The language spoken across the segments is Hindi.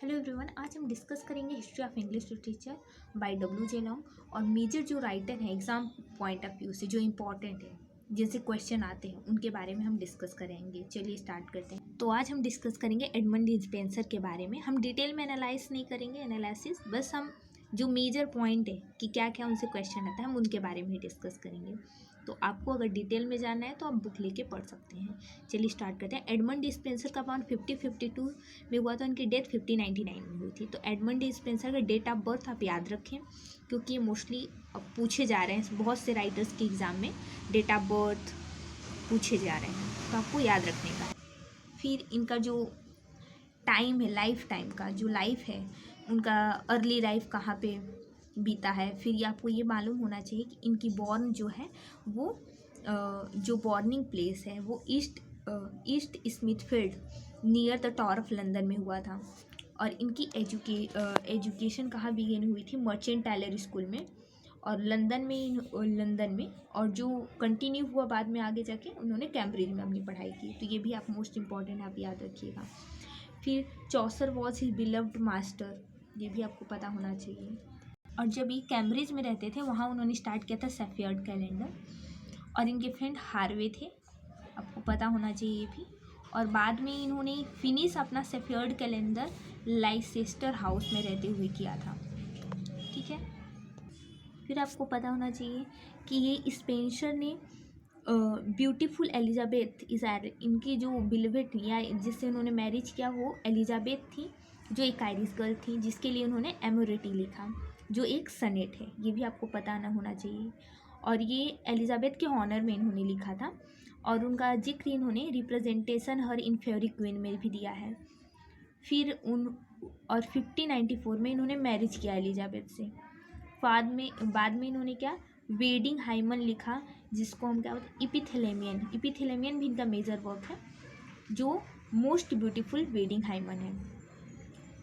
हेलो एवरीवन, आज हम डिस्कस करेंगे history of English literature bye W.J. Long. और मेजर जो राइटर हैं एग्जाम पॉइंट ऑफ व्यू से जो इम्पोर्टेंट है, जिनसे क्वेश्चन आते हैं, उनके बारे में हम डिस्कस करेंगे। चलिए स्टार्ट करते हैं। तो आज हम डिस्कस करेंगे एडमंड डी स्पेंसर के बारे में। हम डिटेल में एनालाइज नहीं करेंगे, एनालिसिस, बस हम जो मेजर पॉइंट है कि क्या क्या उनसे क्वेश्चन आता है, हम उनके बारे में ही डिस्कस करेंगे। तो आपको अगर डिटेल में जानना है तो आप बुक लेके पढ़ सकते हैं। चलिए स्टार्ट करते हैं। एडमंड डी स्पेंसर का बॉर्न 5052 में हुआ था, उनकी डेथ 5099 में हुई थी। तो एडमंड डी स्पेंसर का डेट ऑफ बर्थ आप याद रखें, क्योंकि ये मोस्टली पूछे जा रहे हैं बहुत से राइटर्स के एग्ज़ाम में, डेट ऑफ बर्थ पूछे जा रहे हैं, तो आपको याद रखने का है। फिर इनका जो टाइम है, लाइफ टाइम का जो लाइफ है, उनका अर्ली लाइफ कहाँ पे बीता है। फिर ये आपको ये मालूम होना चाहिए कि इनकी बॉर्न जो है वो जो बॉर्निंग प्लेस है वो east Smithfield near the tower of London में हुआ था। और इनकी एजुकेशन कहाँ बिगिन हुई थी, मर्चेंट टेलर स्कूल में, और लंदन में, और जो कंटिन्यू हुआ बाद में आगे जाके उन्होंने कैम्ब्रिज में अपनी पढ़ाई की। तो ये भी आप मोस्ट इम्पॉर्टेंट आप याद रखिएगा। फिर चौसर वॉज हिज बिलव्ड मास्टर, ये भी आपको पता होना चाहिए। और जब ये कैम्ब्रिज में रहते थे वहाँ उन्होंने स्टार्ट किया था सेफियर्ड कैलेंडर, और इनके फ्रेंड हार्वे थे, आपको पता होना चाहिए ये भी। और बाद में इन्होंने फिनिश अपना सेफियर्ड कैलेंडर लाइसेस्टर हाउस में रहते हुए किया था, ठीक है। फिर आपको पता होना चाहिए कि ये स्पेंसर ने ब्यूटीफुल एलिजाबेथ इनकी जो बिलवेट या जिससे उन्होंने मैरिज किया वो एलिजाबेथ थी, जो एक आयरिश गर्ल थी, जिसके लिए उन्होंने एमोरेटी लिखा, जो एक सनेट है, ये भी आपको पता ना होना चाहिए। और ये एलिजाबेथ के ऑनर में इन्होंने लिखा था, और उनका जिक्र इन्होंने रिप्रेजेंटेशन हर इन फेवरी क्वीन में भी दिया है। फिर 1594 में इन्होंने मैरिज किया एलिजाबेथ से। बाद में इन्होंने क्या वेडिंग हाइमन लिखा, जिसको हम क्या बोलते हैं, इपिथेलेमियन भी इनका मेजर वर्क है, जो मोस्ट ब्यूटीफुल वेडिंग हाइमन है।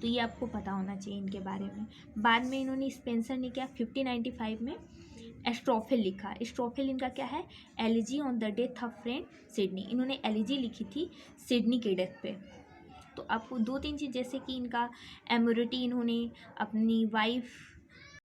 तो ये आपको पता होना चाहिए इनके बारे में। बाद में इन्होंने स्पेंसर ने क्या 1595 में एस्ट्रोफिल लिखा। एस्ट्रोफिल इनका क्या है, elegy on the death of friend Sydney. इन्होंने एलिजी लिखी थी सिडनी के डेथ पे। तो आपको दो तीन चीज़, जैसे कि इनका एमोरिटी इन्होंने अपनी वाइफ